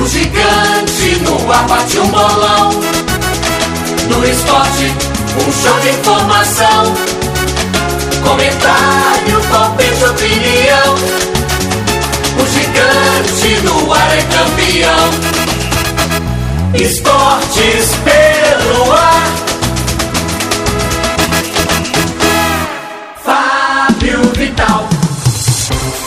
O gigante no ar bate um bolão. No esporte, um show de informação. Comentário, palpite, opinião. O gigante no ar é campeão. Esportes pelo ar. Fábio Vital.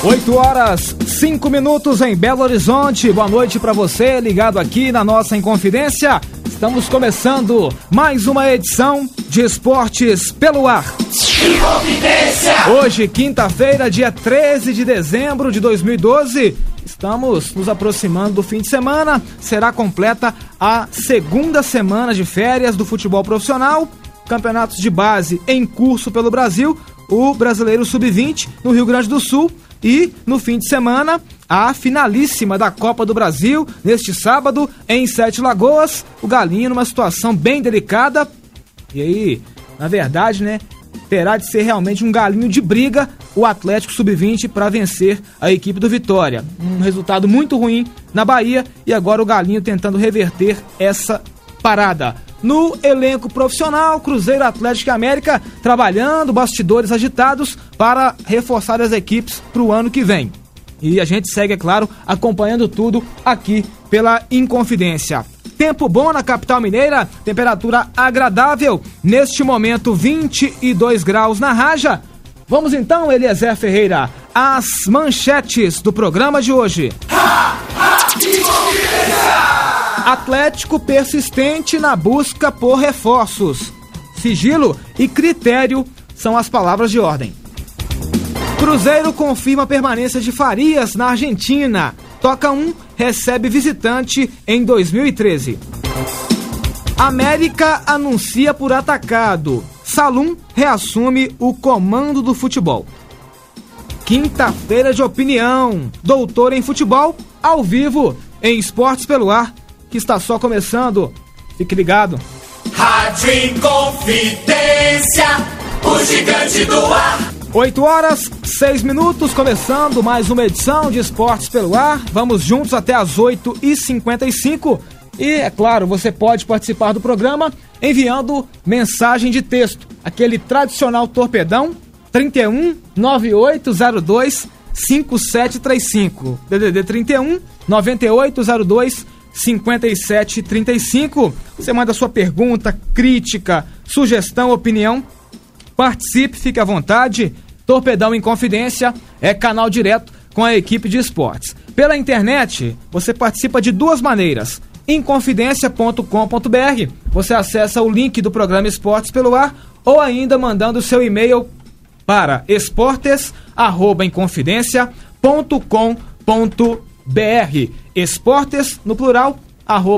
8h05 em Belo Horizonte. Boa noite para você, ligado aqui na nossa Inconfidência. Estamos começando mais uma edição de Esportes pelo Ar. Inconfidência! Hoje, quinta-feira, dia 13 de dezembro de 2012. Estamos nos aproximando do fim de semana. Será completa a segunda semana de férias do futebol profissional. Campeonatos de base em curso pelo Brasil. O Brasileiro Sub-20 no Rio Grande do Sul. E no fim de semana, a finalíssima da Copa do Brasil, neste sábado, em Sete Lagoas. O Galinho numa situação bem delicada. E aí, na verdade, né, terá de ser realmente um galinho de briga o Atlético Sub-20 para vencer a equipe do Vitória. Um resultado muito ruim na Bahia e agora o Galinho tentando reverter essa parada. No elenco profissional, Cruzeiro, Atlético e América trabalhando, bastidores agitados para reforçar as equipes para o ano que vem. E a gente segue, é claro, acompanhando tudo aqui pela Inconfidência. Tempo bom na capital mineira, temperatura agradável, neste momento 22 graus na Raja. Vamos então, Eliezer Ferreira, às manchetes do programa de hoje. Atlético persistente na busca por reforços. Sigilo e critério são as palavras de ordem. Cruzeiro confirma a permanência de Farias na Argentina. Toca 1, recebe visitante em 2013. América anuncia por atacado. Salum reassume o comando do futebol. Quinta-feira de opinião. Doutor em futebol, ao vivo, em Esportes pelo Ar, que está só começando. Fique ligado. Rádio Inconfidência, o gigante do ar. 8h06, começando mais uma edição de Esportes pelo Ar. Vamos juntos até as 8h55. E, é claro, você pode participar do programa enviando mensagem de texto. Aquele tradicional torpedão, 31 9802 5735. DDD 31 9802 5735. Você manda sua pergunta, crítica, sugestão, opinião. Participe, fique à vontade. Torpedão Inconfidência é canal direto com a equipe de esportes. Pela internet, você participa de duas maneiras. Inconfidencia.com.br, você acessa o link do programa Esportes pelo Ar, ou ainda mandando seu e-mail para esportes@inconfidencia.com.br. Esportes, no plural,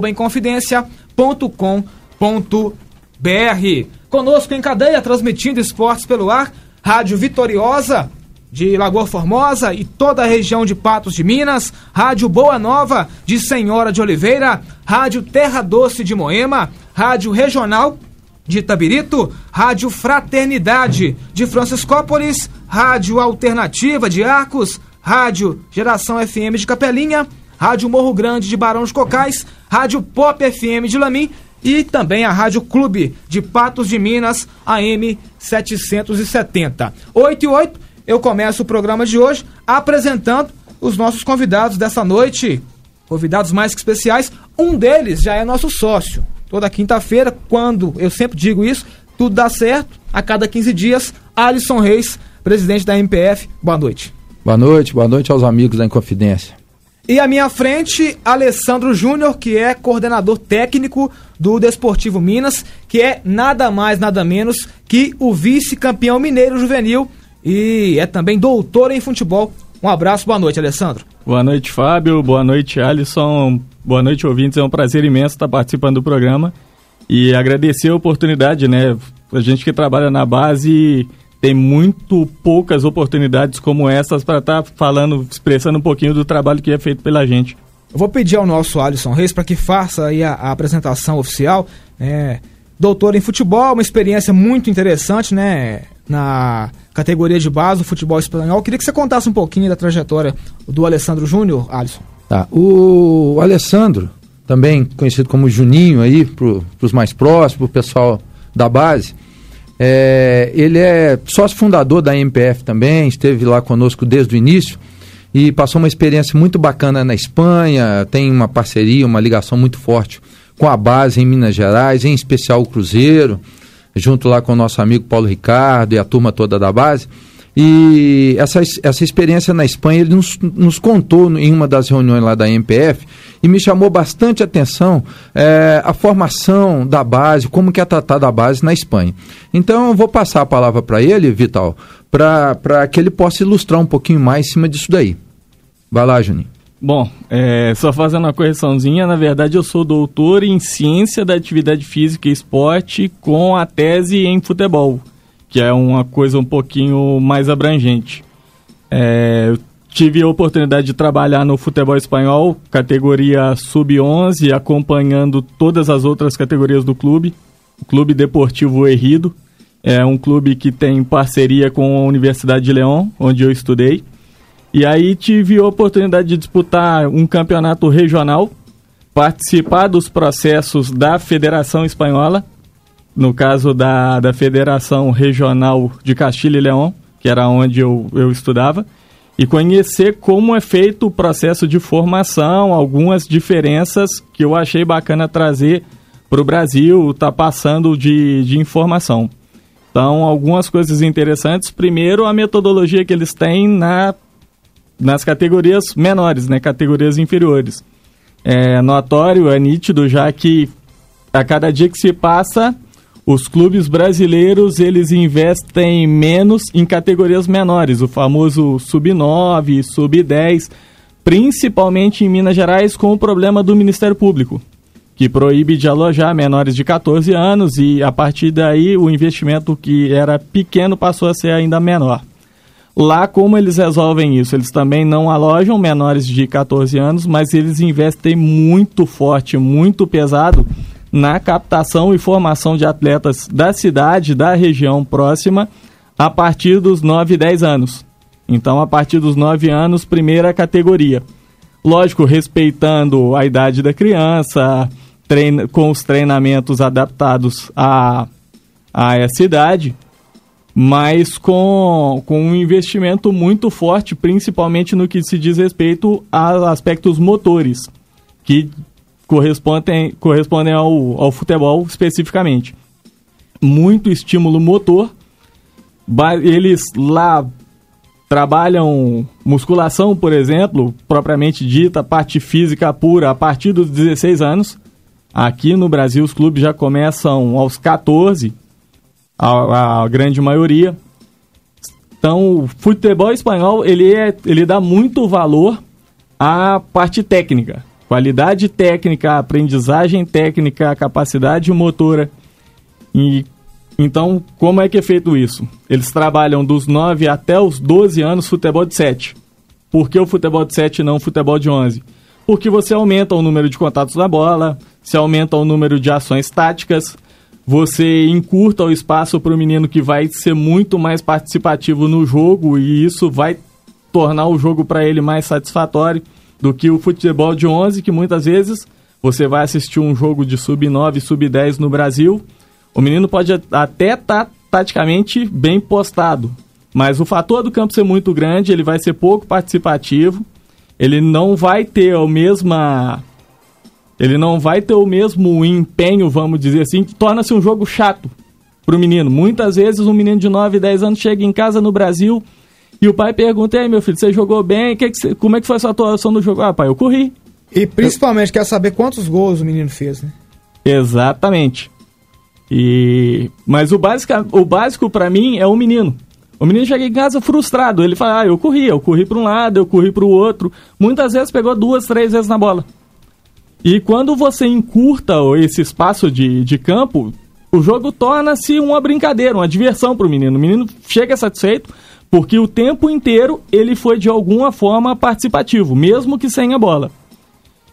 @inconfidencia.com.br. Conosco em cadeia, transmitindo Esportes pelo Ar, Rádio Vitoriosa, de Lagoa Formosa e toda a região de Patos de Minas, Rádio Boa Nova, de Senhora de Oliveira, Rádio Terra Doce de Moema, Rádio Regional de Itabirito, Rádio Fraternidade de Franciscópolis, Rádio Alternativa de Arcos, Rádio Geração FM de Capelinha, Rádio Morro Grande de Barão de Cocais, Rádio Pop FM de Lamim e também a Rádio Clube de Patos de Minas, AM 770. 8h08, eu começo o programa de hoje apresentando os nossos convidados dessa noite, convidados mais que especiais. Um deles já é nosso sócio. Toda quinta-feira, quando eu sempre digo isso, tudo dá certo, a cada 15 dias, Alisson Reis, presidente da MPF. Boa noite. Boa noite aos amigos da Inconfidência. E à minha frente, Alessandro Júnior, que é coordenador técnico do Desportivo Minas, que é nada mais, nada menos que o vice-campeão mineiro juvenil e é também doutor em futebol. Um abraço, boa noite, Alessandro. Boa noite, Fábio, boa noite, Alisson, boa noite, ouvintes. É um prazer imenso estar participando do programa e agradecer a oportunidade, né? A gente que trabalha na base tem muito poucas oportunidades como essas para estar falando, expressando um pouquinho do trabalho que é feito pela gente. Eu vou pedir ao nosso Alisson Reis para que faça aí a apresentação oficial. Doutor em futebol, uma experiência muito interessante, né? Na categoria de base do futebol espanhol. Queria que você contasse um pouquinho da trajetória do Alessandro Júnior, Alisson. Tá. O Alessandro, também conhecido como Juninho aí, para os mais próximos, o pessoal da base, ele é sócio fundador da MPF também, esteve lá conosco desde o início e passou uma experiência muito bacana na Espanha, tem uma parceria, uma ligação muito forte com a base em Minas Gerais, em especial o Cruzeiro, junto lá com o nosso amigo Paulo Ricardo e a turma toda da base. E essa experiência na Espanha ele nos contou em uma das reuniões lá da MPF e me chamou bastante atenção a formação da base, como que é tratada a base na Espanha. Então eu vou passar a palavra para ele, Vital, para que ele possa ilustrar um pouquinho mais em cima disso daí. Vai lá, Juninho. Bom, só fazendo uma correçãozinha, na verdade eu sou doutor em Ciência da Atividade Física e Esporte com a tese em futebol, que é uma coisa um pouquinho mais abrangente. Eu tive a oportunidade de trabalhar no futebol espanhol, categoria sub-11, acompanhando todas as outras categorias do clube. O Clube Deportivo Ejido é um clube que tem parceria com a Universidade de León, onde eu estudei. E aí tive a oportunidade de disputar um campeonato regional, participar dos processos da Federação Espanhola, no caso da Federação Regional de Castilha e León, que era onde eu estudava, e conhecer como é feito o processo de formação, algumas diferenças que eu achei bacana trazer para o Brasil, tá passando de informação. Então, algumas coisas interessantes. Primeiro, a metodologia que eles têm nas categorias menores, né, categorias inferiores. É notório, é nítido, já que a cada dia que se passa, os clubes brasileiros, eles investem menos em categorias menores, o famoso sub-9, sub-10, principalmente em Minas Gerais, com o problema do Ministério Público, que proíbe de alojar menores de 14 anos e, a partir daí, o investimento que era pequeno passou a ser ainda menor. Lá, como eles resolvem isso? Eles também não alojam menores de 14 anos, mas eles investem muito forte, muito pesado na captação e formação de atletas da cidade, da região próxima, a partir dos 9 e 10 anos. Então, a partir dos 9 anos, primeira categoria. Lógico, respeitando a idade da criança, com os treinamentos adaptados a essa idade, mas com um investimento muito forte, principalmente no que se diz respeito a aspectos motores, que correspondem ao futebol especificamente. Muito estímulo motor. Eles lá trabalham musculação, por exemplo, propriamente dita, parte física pura, a partir dos 16 anos. Aqui no Brasil os clubes já começam aos 14, a grande maioria. Então o futebol espanhol ele dá muito valor à parte técnica. Qualidade técnica, aprendizagem técnica, capacidade motora. E, então, como é que é feito isso? Eles trabalham dos 9 até os 12 anos futebol de 7. Por que o futebol de 7 e não o futebol de 11? Porque você aumenta o número de contatos na bola, você aumenta o número de ações táticas, você encurta o espaço para o menino que vai ser muito mais participativo no jogo e isso vai tornar o jogo para ele mais satisfatório do que o futebol de 11, que muitas vezes você vai assistir um jogo de sub-9, sub-10 no Brasil, o menino pode até estar taticamente bem postado, mas o fator do campo ser muito grande, ele vai ser pouco participativo, ele não vai ter o mesmo empenho, vamos dizer assim, que torna-se um jogo chato para o menino. Muitas vezes um menino de 9, 10 anos chega em casa no Brasil e o pai pergunta: "Ei, meu filho, você jogou bem? Como é que foi a sua atuação no jogo?" "Ah, pai, eu corri." E principalmente quer saber quantos gols o menino fez, né? Exatamente. Mas o básico para mim é o menino. O menino chega em casa frustrado, ele fala: eu corri para um lado, eu corri para o outro. Muitas vezes pegou 2, 3 vezes na bola. E quando você encurta esse espaço de campo, o jogo torna-se uma brincadeira, uma diversão para o menino. O menino chega satisfeito porque o tempo inteiro ele foi de alguma forma participativo, mesmo que sem a bola.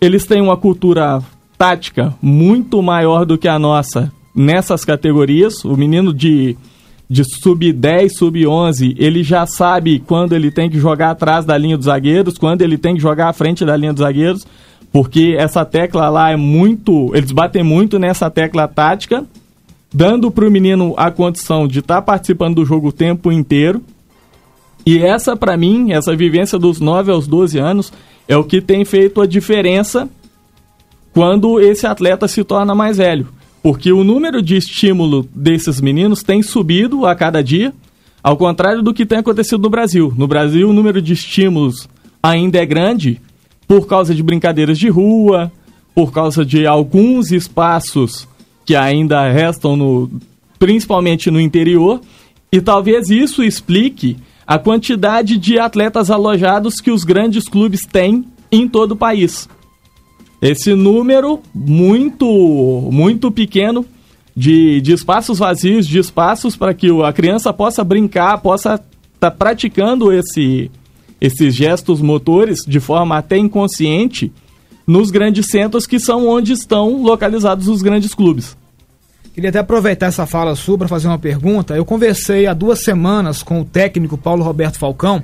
Eles têm uma cultura tática muito maior do que a nossa nessas categorias. O menino de de sub-10, sub-11, ele já sabe quando ele tem que jogar atrás da linha dos zagueiros, quando ele tem que jogar à frente da linha dos zagueiros, porque essa tecla lá é muito... Eles batem muito nessa tecla tática, dando para o menino a condição de estar participando do jogo o tempo inteiro. E essa, para mim, essa vivência dos 9 aos 12 anos, é o que tem feito a diferença quando esse atleta se torna mais velho. Porque o número de estímulo desses meninos tem subido a cada dia, ao contrário do que tem acontecido no Brasil. No Brasil, o número de estímulos ainda é grande por causa de brincadeiras de rua, por causa de alguns espaços que ainda restam, principalmente no interior, e talvez isso explique a quantidade de atletas alojados que os grandes clubes têm em todo o país. Esse número muito pequeno de espaços vazios, de espaços para que a criança possa brincar, possa estar praticando esses gestos motores de forma até inconsciente nos grandes centros, que são onde estão localizados os grandes clubes. Queria até aproveitar essa fala sua para fazer uma pergunta. Eu conversei há 2 semanas com o técnico Paulo Roberto Falcão.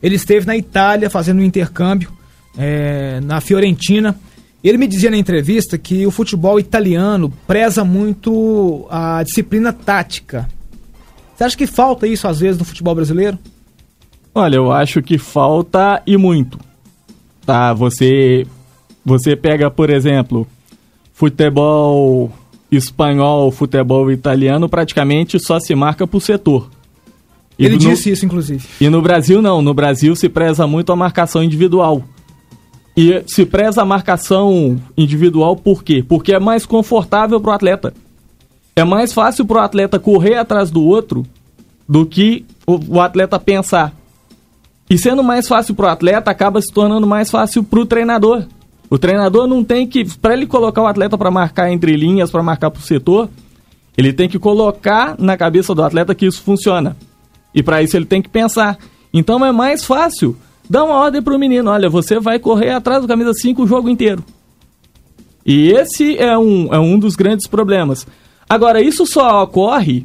Ele esteve na Itália fazendo um intercâmbio na Fiorentina. Ele me dizia na entrevista que o futebol italiano preza muito a disciplina tática. Você acha que falta isso às vezes no futebol brasileiro? Olha, eu acho que falta e muito. Tá, você pega, por exemplo, futebol espanhol, futebol italiano, praticamente só se marca por setor. Ele disse isso, inclusive. E no Brasil não, no Brasil se preza muito a marcação individual. E se preza a marcação individual por quê? Porque é mais confortável para o atleta. É mais fácil para o atleta correr atrás do outro do que o atleta pensar. E sendo mais fácil para o atleta, acaba se tornando mais fácil para o treinador. O treinador não tem que... Para ele colocar o atleta para marcar entre linhas, para marcar por setor, ele tem que colocar na cabeça do atleta que isso funciona. E para isso ele tem que pensar. Então é mais fácil... Dá uma ordem pro menino, olha, você vai correr atrás do camisa 5 o jogo inteiro. E esse é um dos grandes problemas. Agora, isso só ocorre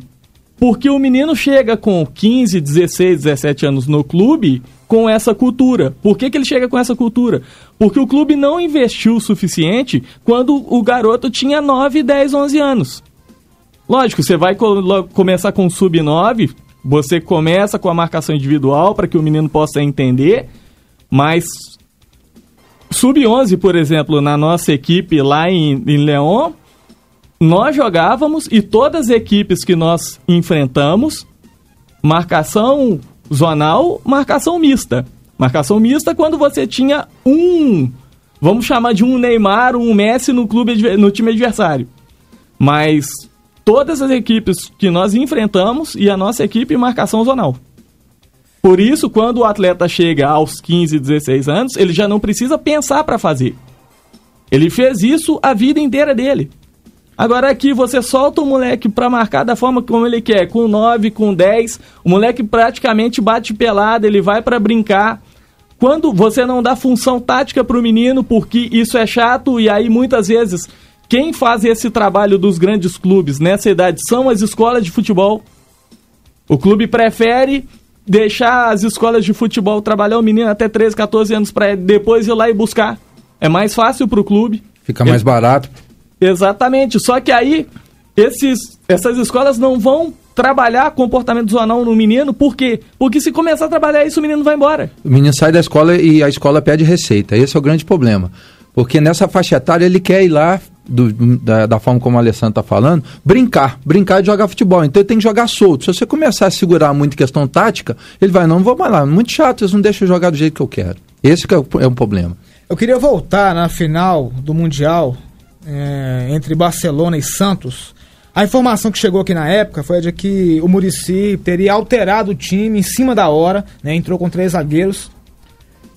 porque o menino chega com 15, 16, 17 anos no clube com essa cultura. Por que ele chega com essa cultura? Porque o clube não investiu o suficiente quando o garoto tinha 9, 10, 11 anos. Lógico, você vai começar com sub-9... Você começa com a marcação individual para que o menino possa entender, mas sub-11, por exemplo, na nossa equipe lá em León, nós jogávamos e todas as equipes que nós enfrentamos, marcação zonal, marcação mista. Marcação mista quando você tinha vamos chamar de um Neymar, um Messi no time adversário. Mas... todas as equipes que nós enfrentamos e a nossa equipe em marcação zonal. Por isso, quando o atleta chega aos 15, 16 anos, ele já não precisa pensar para fazer. Ele fez isso a vida inteira dele. Agora aqui você solta o moleque para marcar da forma como ele quer, com 9, com 10, o moleque praticamente bate pelada, ele vai para brincar. Quando você não dá função tática para o menino, porque isso é chato, e aí muitas vezes... Quem faz esse trabalho dos grandes clubes nessa idade são as escolas de futebol. O clube prefere deixar as escolas de futebol trabalhar o menino até 13, 14 anos para depois ir lá e buscar. É mais fácil para o clube. Fica mais barato. Exatamente. Só que aí essas escolas não vão trabalhar comportamento zonal no menino. Por quê? Porque se começar a trabalhar isso, o menino vai embora. O menino sai da escola e a escola pede receita. Esse é o grande problema. Porque nessa faixa etária ele quer ir lá, da forma como o Alessandro está falando, brincar e jogar futebol. Então ele tem que jogar solto. Se você começar a segurar muito questão tática, ele vai, não vou mais lá, muito chato, eles não deixam eu jogar do jeito que eu quero. Esse que é um problema. Eu queria voltar na final do Mundial entre Barcelona e Santos. A informação que chegou aqui na época foi de que o Muricy teria alterado o time em cima da hora, né, entrou com 3 zagueiros.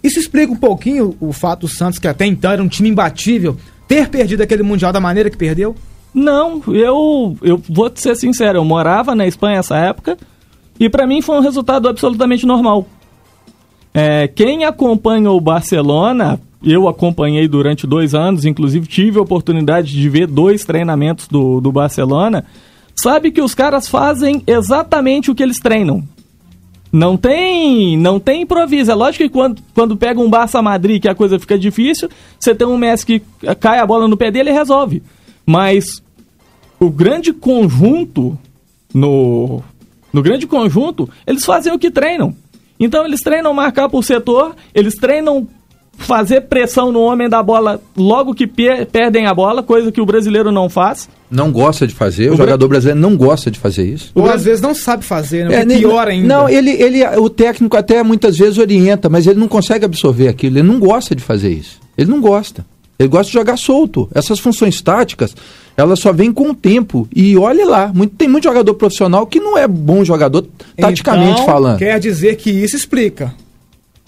Isso explica um pouquinho o fato do Santos, que até então era um time imbatível, ter perdido aquele Mundial da maneira que perdeu? Não, eu vou te ser sincero, eu morava na Espanha nessa época e para mim foi um resultado absolutamente normal. Quem acompanha o Barcelona, eu acompanhei durante 2 anos, inclusive tive a oportunidade de ver 2 treinamentos do Barcelona, sabe que os caras fazem exatamente o que eles treinam. Não tem improviso. É lógico que quando pega um Barça Madrid, que a coisa fica difícil, você tem um Messi que cai a bola no pé dele e resolve. Mas o grande conjunto, no grande conjunto, eles fazem o que treinam. Então eles treinam marcar por setor, eles treinam fazer pressão no homem da bola logo que perdem a bola, coisa que o brasileiro não faz. Não gosta de fazer, o jogador brasileiro não gosta de fazer isso. Ou às vezes não sabe fazer, né? Pior ainda. Não, o técnico até muitas vezes orienta, mas ele não consegue absorver aquilo, ele não gosta de fazer isso. Ele não gosta. Ele gosta de jogar solto. Essas funções táticas, elas só vêm com o tempo. E olha lá, tem muito jogador profissional que não é bom jogador, taticamente falando. Quer dizer que isso explica.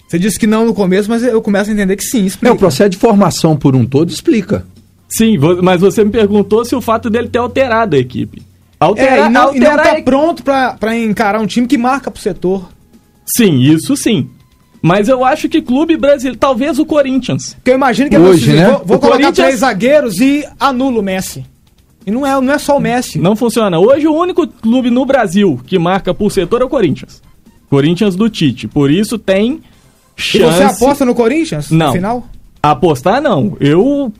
Você disse que não no começo, mas eu começo a entender que sim, explica. O processo de formação por um todo explica. Sim, mas você me perguntou se o fato dele ter alterado a equipe. E não tá pronto pra encarar um time que marca pro setor. Sim, isso sim. Mas eu acho que clube brasileiro, talvez o Corinthians. Porque eu imagino que hoje, né? Vou colocar 3 zagueiros e anulo o Messi. E não é só o Messi. Não funciona. Hoje o único clube no Brasil que marca por setor é o Corinthians. Corinthians do Tite. Por isso tem chance... E você aposta no Corinthians? Não. No final? Apostar não. Eu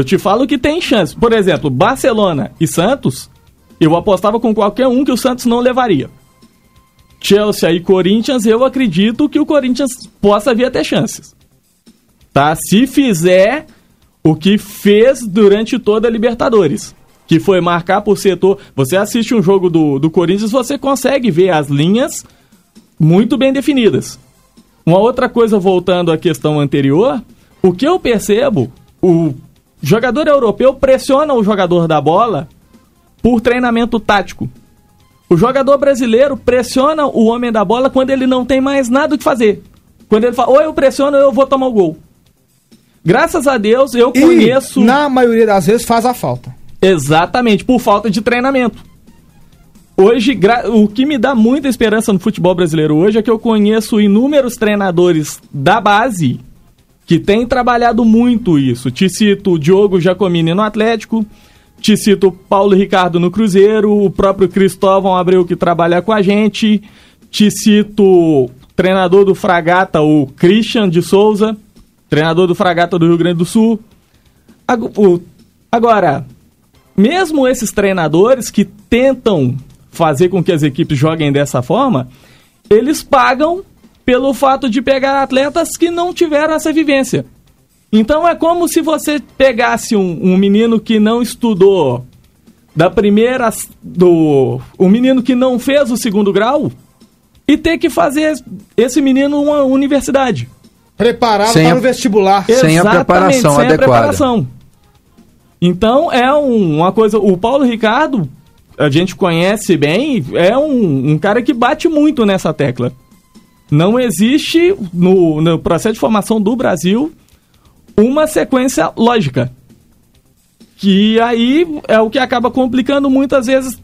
te falo que tem chance. Por exemplo, Barcelona e Santos, eu apostava com qualquer um que o Santos não levaria. Chelsea e Corinthians, eu acredito que o Corinthians possa vir a ter chances. Tá? Se fizer o que fez durante toda a Libertadores, que foi marcar por setor. Você assiste um jogo do Corinthians, você consegue ver as linhas muito bem definidas. Uma outra coisa, voltando à questão anterior, o que eu percebo, o jogador europeu pressiona o jogador da bola por treinamento tático. O jogador brasileiro pressiona o homem da bola quando ele não tem mais nada o que fazer. Quando ele fala, ou eu pressiono ou eu vou tomar o gol. Graças a Deus, eu conheço... na maioria das vezes faz a falta. Exatamente, por falta de treinamento. Hoje, o que me dá muita esperança no futebol brasileiro hoje é que eu conheço inúmeros treinadores da base que têm trabalhado muito isso. Te cito o Diogo Giacomini no Atlético, te cito o Paulo Ricardo no Cruzeiro, o próprio Cristóvão Abreu que trabalha com a gente, te cito o treinador do Fragata, o Christian de Souza, treinador do Fragata do Rio Grande do Sul. Agora, mesmo esses treinadores que tentam fazer com que as equipes joguem dessa forma, eles pagam pelo fato de pegar atletas que não tiveram essa vivência. Então é como se você pegasse um menino que não estudou um menino que não fez o 2º grau e ter que fazer esse menino uma universidade. Preparado para o vestibular. Sem a preparação adequada. Preparação. Então é uma coisa... O Paulo Ricardo, a gente conhece bem, é um cara que bate muito nessa tecla. Não existe no processo de formação do Brasil uma sequência lógica. Que aí é o que acaba complicando muitas vezes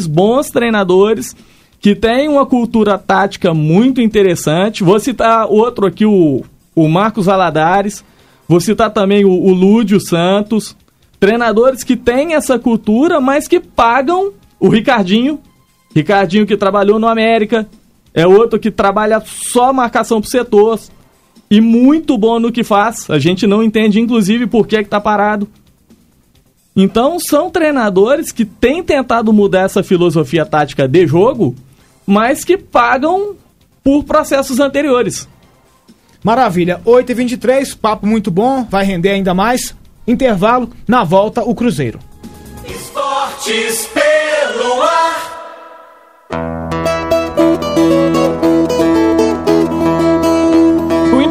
bons treinadores, que têm uma cultura tática muito interessante. Vou citar outro aqui, o Marcos Valadares. Vou citar também o Lúdio Santos. Treinadores que têm essa cultura, mas que pagam. O Ricardinho que trabalhou no América. É outro que trabalha só marcação por setor. E muito bom no que faz. A gente não entende, inclusive, por que está parado. Então, são treinadores que têm tentado mudar essa filosofia tática de jogo, mas que pagam por processos anteriores. Maravilha. 8h23, papo muito bom, vai render ainda mais. Intervalo, na volta, o Cruzeiro. Esportes pelo ar.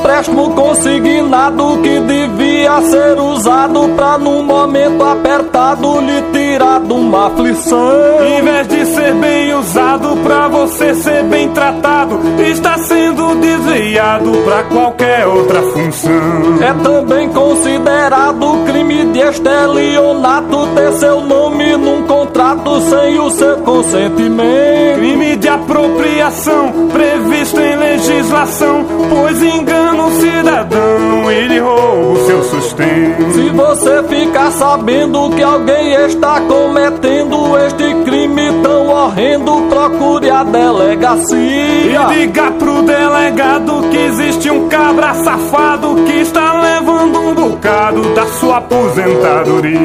Empréstimo consignado que devia ser usado pra num momento apertado lhe tirar de uma aflição. Em vez de ser bem usado pra você ser bem tratado, está sendo desviado pra qualquer outra função. É também considerado crime de estelionato ter seu nome num contrato sem o seu consentimento. Crime de apropriação previsto em legislação, pois engana o cidadão, ele rouba o seu sustento. Se você ficar sabendo que alguém está cometendo este crime, crime tão horrendo, procure a delegacia. E diga pro delegado que existe um cabra safado que está levando um bocado da sua aposentadoria.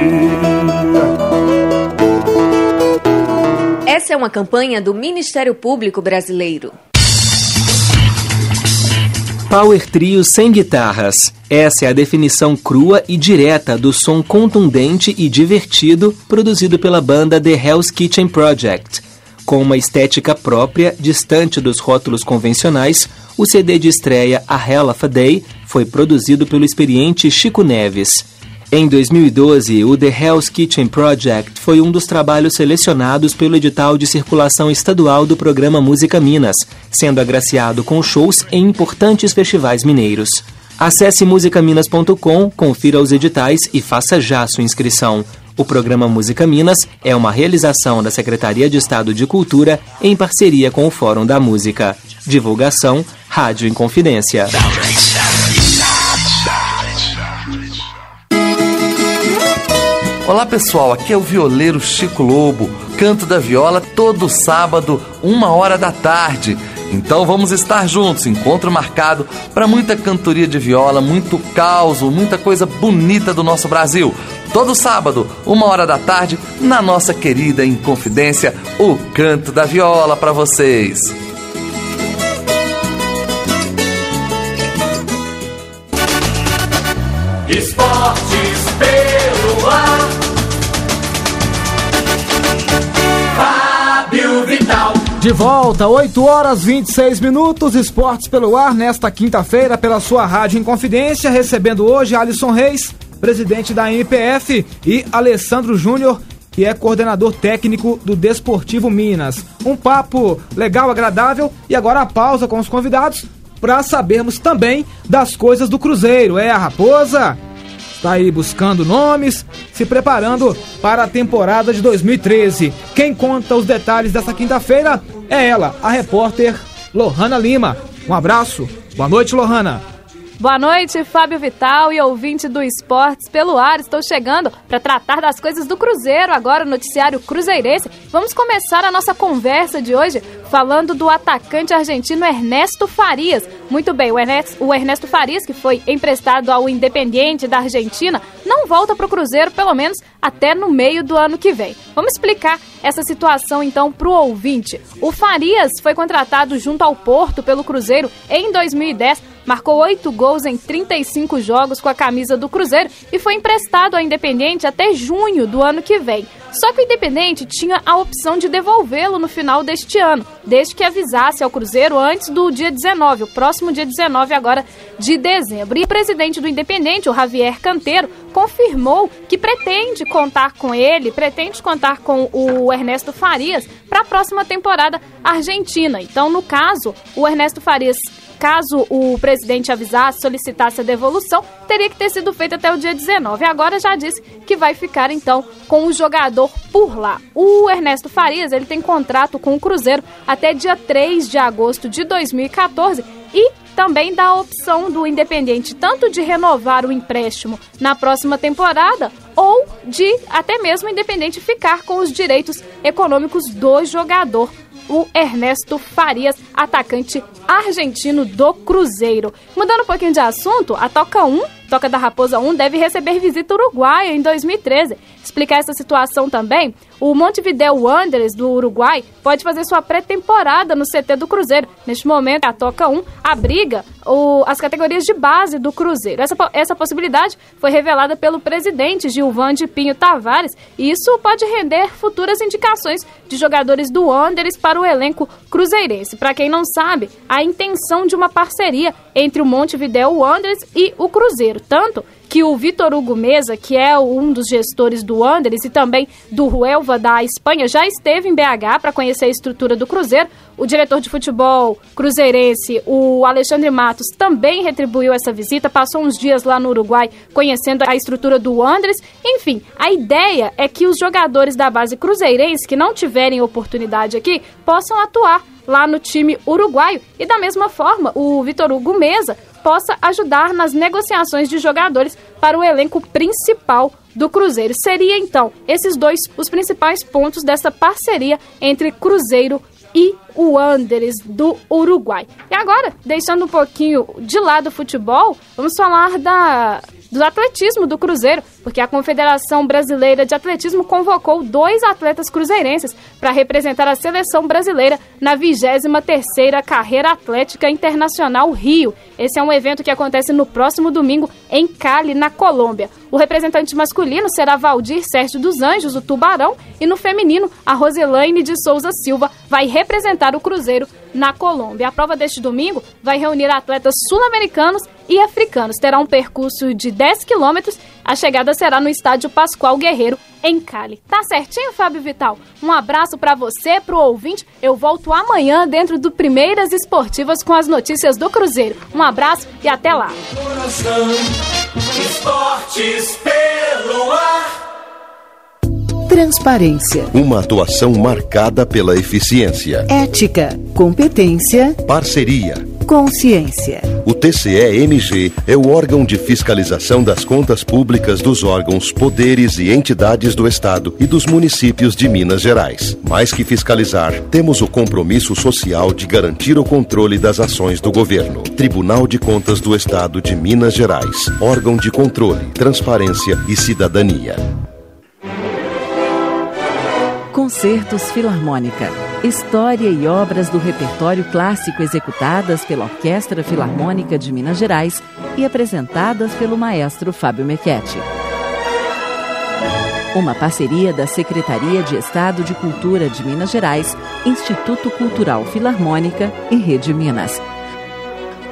Essa é uma campanha do Ministério Público Brasileiro. Power Trio sem guitarras. Essa é a definição crua e direta do som contundente e divertido produzido pela banda The Hell's Kitchen Project. Com uma estética própria, distante dos rótulos convencionais, o CD de estreia A Hell of a Day foi produzido pelo experiente Chico Neves. Em 2012, o The Hell's Kitchen Project foi um dos trabalhos selecionados pelo edital de circulação estadual do programa Música Minas, sendo agraciado com shows em importantes festivais mineiros. Acesse musicaminas.com, confira os editais e faça já sua inscrição. O programa Música Minas é uma realização da Secretaria de Estado de Cultura em parceria com o Fórum da Música. Divulgação, Rádio Inconfidência. Olá pessoal, aqui é o violeiro Chico Lobo, canto da viola todo sábado, 1h da tarde. Então vamos estar juntos, encontro marcado para muita cantoria de viola, muito caos, muita coisa bonita do nosso Brasil. Todo sábado, 1h da tarde, na nossa querida Inconfidência, o canto da viola para vocês. Esportes pelo ar. Fábio Vital. De volta, 8h26, Esportes pelo ar, nesta quinta-feira, pela sua Rádio Inconfidência, recebendo hoje Alisson Reis, presidente da MPF, e Alessandro Júnior, que é coordenador técnico do Desportivo Minas. Um papo legal, agradável, e agora a pausa com os convidados para sabermos também das coisas do Cruzeiro. A Raposa está aí buscando nomes, se preparando para a temporada de 2013. Quem conta os detalhes dessa quinta-feira é ela, a repórter Lohana Lima. Um abraço, boa noite, Lohana. Boa noite, Fábio Vital e ouvinte do Esportes pelo Ar. Estou chegando para tratar das coisas do Cruzeiro, agora o noticiário cruzeirense. Vamos começar a nossa conversa de hoje falando do atacante argentino Ernesto Farias. Muito bem, o Ernesto Farias, que foi emprestado ao Independiente da Argentina, não volta para o Cruzeiro, pelo menos até no meio do ano que vem. Vamos explicar essa situação então para o ouvinte. O Farias foi contratado junto ao Porto pelo Cruzeiro em 2010, marcou 8 gols em 35 jogos com a camisa do Cruzeiro e foi emprestado ao Independiente até junho do ano que vem. Só que o Independiente tinha a opção de devolvê-lo no final deste ano, desde que avisasse ao Cruzeiro antes do dia 19, o próximo dia 19 agora de dezembro. E o presidente do Independiente, o Javier Canteiro, confirmou que pretende contar com ele, pretende contar com o Ernesto Farias para a próxima temporada argentina. Então, no caso, o Ernesto Farias, caso o presidente avisasse, solicitasse a devolução, teria que ter sido feito até o dia 19. Agora já disse que vai ficar, então, com o jogador por lá. O Ernesto Farias, ele tem contrato com o Cruzeiro até dia 3 de agosto de 2014 e também dá a opção do Independiente tanto de renovar o empréstimo na próxima temporada ou de até mesmo o Independiente ficar com os direitos econômicos do jogador, o Ernesto Farias, atacante argentino do Cruzeiro. Mudando um pouquinho de assunto, a Toca da Raposa 1 deve receber visita uruguaia em 2013. Explicar essa situação também, o Montevideo Wanderers do Uruguai pode fazer sua pré-temporada no CT do Cruzeiro. Neste momento, a Toca 1 abriga as categorias de base do Cruzeiro. Essa possibilidade foi revelada pelo presidente Gilvan de Pinho Tavares e isso pode render futuras indicações de jogadores do Wanderers para o elenco cruzeirense. Para quem não sabe, a intenção de uma parceria entre o Montevideo Wanderers e o Cruzeiro, tanto que o Vitor Hugo Meza, que é um dos gestores do Wanderers e também do Huelva da Espanha, já esteve em BH para conhecer a estrutura do Cruzeiro. O diretor de futebol cruzeirense, o Alexandre Matos, também retribuiu essa visita, passou uns dias lá no Uruguai conhecendo a estrutura do Wanderers. Enfim, a ideia é que os jogadores da base cruzeirense que não tiverem oportunidade aqui possam atuar lá no time uruguaio. E da mesma forma, o Vitor Hugo Meza possa ajudar nas negociações de jogadores para o elenco principal do Cruzeiro. Seria, então, esses dois os principais pontos dessa parceria entre Cruzeiro e o Wanderers do Uruguai. E agora, deixando um pouquinho de lado o futebol, vamos falar do atletismo do Cruzeiro, porque a Confederação Brasileira de Atletismo convocou 2 atletas cruzeirenses para representar a seleção brasileira na 23ª Carreira Atlética Internacional Rio. Esse é um evento que acontece no próximo domingo em Cali, na Colômbia. O representante masculino será Valdir Sérgio dos Anjos, o Tubarão, e no feminino, a Roselaine de Souza Silva vai representar o Cruzeiro na Colômbia. A prova deste domingo vai reunir atletas sul-americanos e africanos. Terá um percurso de 10 quilômetros. A chegada será no estádio Pascoal Guerreiro, em Cali. Tá certinho, Fábio Vital? Um abraço pra você, pro ouvinte. Eu volto amanhã dentro do Primeiras Esportivas com as notícias do Cruzeiro. Um abraço e até lá. Esportes pelo ar. Transparência. Uma atuação marcada pela eficiência. Ética. Competência. Parceria. Consciência. O TCE-MG é o órgão de fiscalização das contas públicas dos órgãos, poderes e entidades do Estado e dos municípios de Minas Gerais. Mais que fiscalizar, temos o compromisso social de garantir o controle das ações do governo. Tribunal de Contas do Estado de Minas Gerais. Órgão de controle, transparência e cidadania. Concertos Filarmônica. História e obras do repertório clássico executadas pela Orquestra Filarmônica de Minas Gerais e apresentadas pelo maestro Fábio Mequetti. Uma parceria da Secretaria de Estado de Cultura de Minas Gerais, Instituto Cultural Filarmônica e Rede Minas.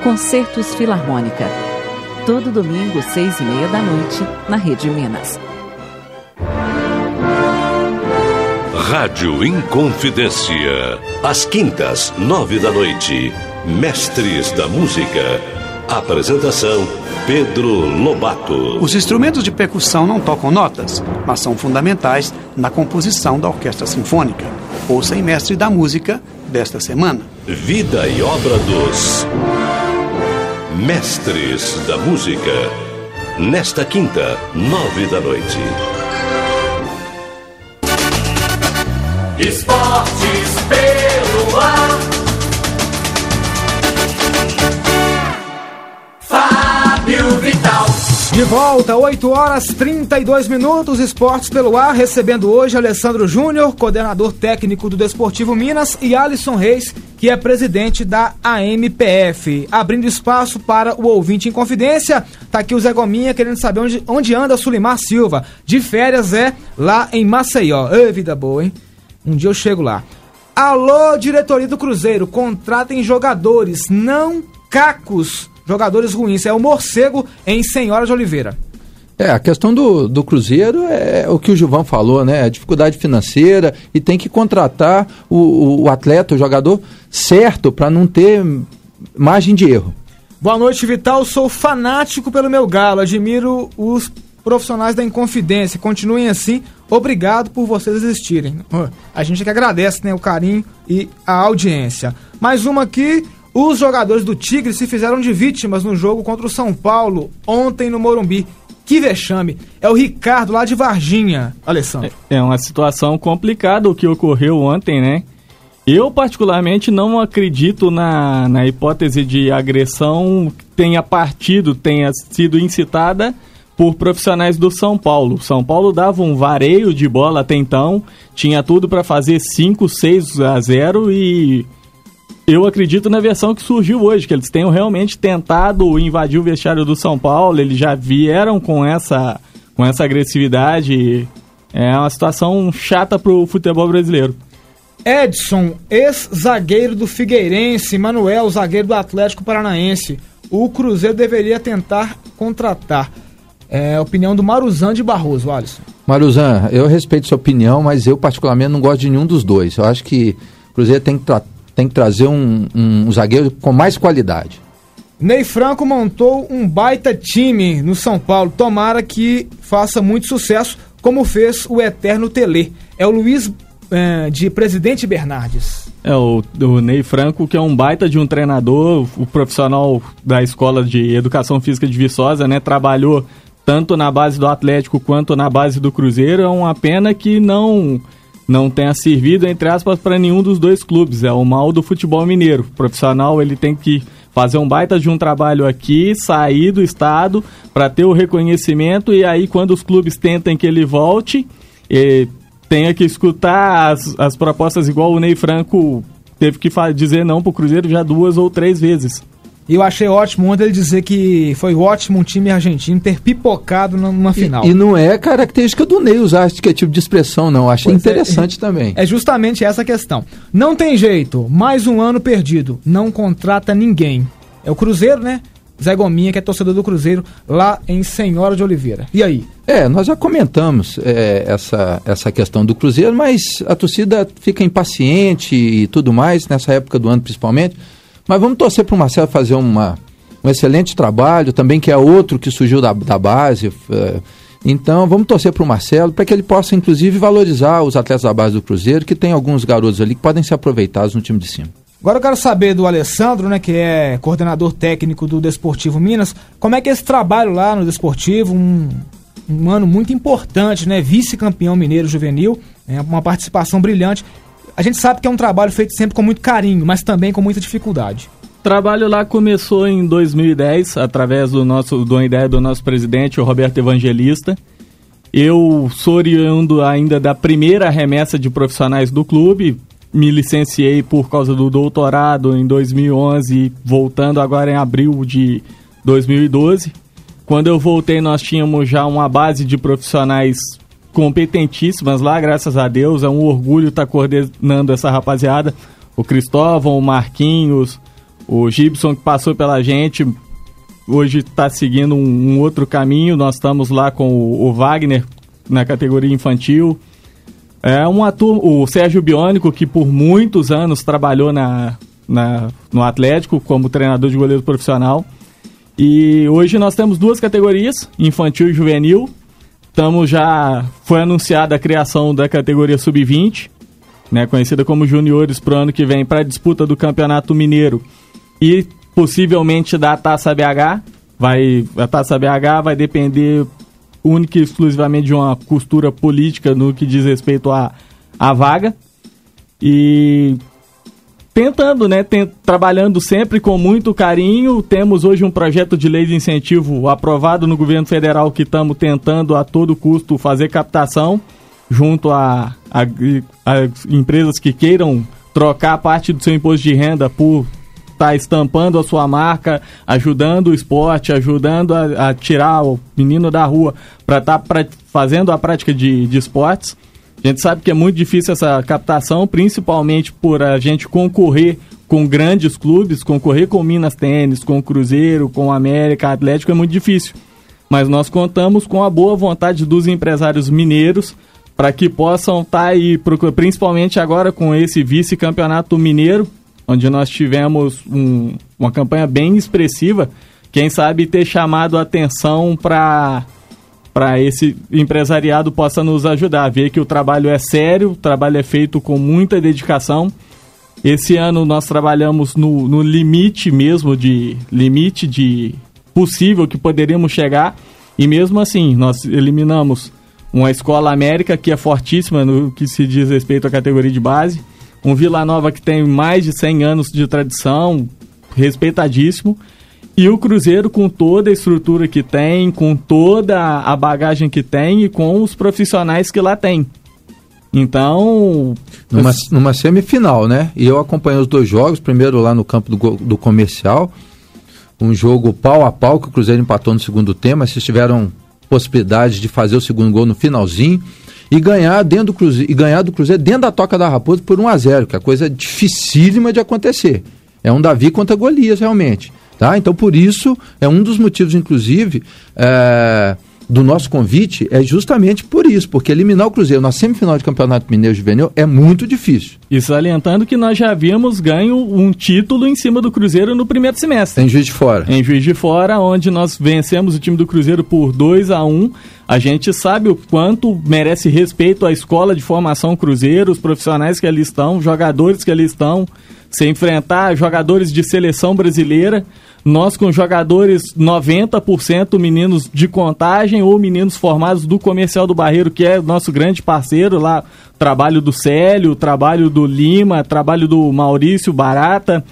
Concertos Filarmônica. Todo domingo, 6h30 na Rede Minas. Rádio Inconfidência. Às quintas, 21h, Mestres da Música. Apresentação, Pedro Lobato. Os instrumentos de percussão não tocam notas, mas são fundamentais na composição da Orquestra Sinfônica. Ouça em Mestre da Música desta semana. Vida e obra dos Mestres da Música. Nesta quinta, 21h. Esportes pelo ar. Fábio Vital. De volta, 8h32, Esportes pelo ar, recebendo hoje Alessandro Júnior, coordenador técnico do Desportivo Minas, e Alisson Reis, que é presidente da AMPF. Abrindo espaço para o ouvinte em confidência, tá aqui o Zé Gominha querendo saber onde anda Sulimar Silva. De férias lá em Maceió. Ei, vida boa, hein? Um dia eu chego lá. Alô, diretoria do Cruzeiro, contratem jogadores, não cacos, jogadores ruins. É o Morcego em Senhora de Oliveira. A questão do Cruzeiro é o que o Gilvão falou, né? A dificuldade financeira, e tem que contratar o atleta, o jogador certo, para não ter margem de erro. Boa noite, Vital. Sou fanático pelo meu Galo, admiro os profissionais da Inconfidência, continuem assim, obrigado por vocês existirem. A gente que agradece, né, o carinho e a audiência. Mais uma aqui, os jogadores do Tigre se fizeram de vítimas no jogo contra o São Paulo, ontem no Morumbi. Que vexame, é o Ricardo lá de Varginha, Alessandro. É uma situação complicada o que ocorreu ontem, né? Eu particularmente não acredito na hipótese de agressão que tenha sido incitada por profissionais do São Paulo. São Paulo dava um vareio de bola até então, tinha tudo para fazer 5-6-0 e eu acredito na versão que surgiu hoje, que eles tenham realmente tentado invadir o vestiário do São Paulo, eles já vieram com essa agressividade. É uma situação chata pro futebol brasileiro. Edson, ex-zagueiro do Figueirense, Manuel, zagueiro do Atlético Paranaense. O Cruzeiro deveria tentar contratar. É a opinião do Maruzan de Barroso, Alisson. Maruzan, eu respeito sua opinião, mas eu particularmente não gosto de nenhum dos dois. Eu acho que o Cruzeiro tem que trazer um zagueiro com mais qualidade. Ney Franco montou um baita time no São Paulo. Tomara que faça muito sucesso, como fez o eterno Telê. É o Luiz de Presidente Bernardes. O Ney Franco, que é um baita de um treinador, o profissional da Escola de Educação Física de Viçosa, né? Trabalhou tanto na base do Atlético quanto na base do Cruzeiro. É uma pena que não tenha servido, entre aspas, para nenhum dos dois clubes. É o mal do futebol mineiro. O profissional, ele tem que fazer um baita de um trabalho aqui, sair do estado para ter o reconhecimento, e aí quando os clubes tentem que ele volte, tenha que escutar as propostas, igual o Ney Franco teve que dizer não pro Cruzeiro já 2 ou 3 vezes. E eu achei ótimo ontem ele dizer que foi ótimo um time argentino ter pipocado numa final. E não é característica do Ney usar esse tipo de expressão, não. Achei interessante também. É justamente essa a questão. Não tem jeito, mais um ano perdido, não contrata ninguém. É o Cruzeiro, né? Zé Gominha, que é torcedor do Cruzeiro, lá em Senhora de Oliveira. E aí? Nós já comentamos essa questão do Cruzeiro, mas a torcida fica impaciente e tudo mais, nessa época do ano principalmente. Mas vamos torcer para o Marcelo fazer um excelente trabalho, também que é outro que surgiu da base. Então vamos torcer para o Marcelo, para que ele possa inclusive valorizar os atletas da base do Cruzeiro, que tem alguns garotos ali que podem ser aproveitados no time de cima. Agora eu quero saber do Alessandro, né, que é coordenador técnico do Desportivo Minas, como é que é esse trabalho lá no Desportivo, um ano muito importante, né, vice-campeão mineiro juvenil, uma participação brilhante. A gente sabe que é um trabalho feito sempre com muito carinho, mas também com muita dificuldade. O trabalho lá começou em 2010, através de uma ideia do nosso presidente, o Roberto Evangelista. Eu sou oriundo ainda da primeira remessa de profissionais do clube, me licenciei por causa do doutorado em 2011, voltando agora em abril de 2012. Quando eu voltei, nós tínhamos já uma base de profissionais competentíssimas lá, graças a Deus. É um orgulho estar coordenando essa rapaziada. O Cristóvão, o Marquinhos, o Gibson, que passou pela gente, hoje está seguindo um outro caminho. Nós estamos lá com o Wagner na categoria infantil. O Sérgio Biônico, que por muitos anos trabalhou no Atlético como treinador de goleiro profissional. E hoje nós temos 2 categorias, infantil e juvenil. Foi anunciada a criação da categoria sub-20, né, conhecida como juniores, para o ano que vem, para a disputa do Campeonato Mineiro e possivelmente da Taça BH. A Taça BH vai depender única e exclusivamente de uma costura política no que diz respeito à vaga. E tentando, né, trabalhando sempre com muito carinho. Temos hoje um projeto de lei de incentivo aprovado no governo federal, que estamos tentando a todo custo fazer captação junto a empresas que queiram trocar parte do seu imposto de renda por estar estampando a sua marca, ajudando o esporte, ajudando a tirar o menino da rua para estar fazendo a prática de esportes. A gente sabe que é muito difícil essa captação, principalmente por a gente concorrer com grandes clubes, concorrer com Minas Tênis, com Cruzeiro, com América, Atlético, é muito difícil. Mas nós contamos com a boa vontade dos empresários mineiros para que possam estar aí, principalmente agora com esse vice-campeonato mineiro, onde nós tivemos uma campanha bem expressiva. Quem sabe ter chamado a atenção para esse empresariado possa nos ajudar, ver que o trabalho é sério, o trabalho é feito com muita dedicação. Esse ano nós trabalhamos no limite mesmo, limite de possível que poderíamos chegar, e mesmo assim nós eliminamos uma Escola América, que é fortíssima no que se diz respeito à categoria de base, um Vila Nova que tem mais de 100 anos de tradição, respeitadíssimo, e o Cruzeiro com toda a estrutura que tem, com toda a bagagem que tem e com os profissionais que lá tem. Então... Numa semifinal, né? E eu acompanhei os 2 jogos, primeiro lá no campo do Comercial, um jogo pau a pau, que o Cruzeiro empatou no segundo tempo, mas vocês tiveram possibilidade de fazer o segundo gol no finalzinho e ganhar do Cruzeiro dentro da Toca da Raposa por 1-0, que é coisa dificílima de acontecer. É um Davi contra Golias, realmente. Tá? Então, por isso, é um dos motivos, inclusive, do nosso convite, é justamente por isso, porque eliminar o Cruzeiro na semifinal de Campeonato Mineiro Juvenil é muito difícil. E salientando que nós já havíamos ganho um título em cima do Cruzeiro no primeiro semestre. Em Juiz de Fora. Em Juiz de Fora, onde nós vencemos o time do Cruzeiro por 2-1. A gente sabe o quanto merece respeito a escola de formação Cruzeiro, os profissionais que ali estão, os jogadores que ali estão, se enfrentar jogadores de seleção brasileira, nós com jogadores 90% meninos de Contagem ou meninos formados do Comercial do Barreiro, que é o nosso grande parceiro lá, trabalho do Célio, trabalho do Lima, trabalho do Maurício Barata.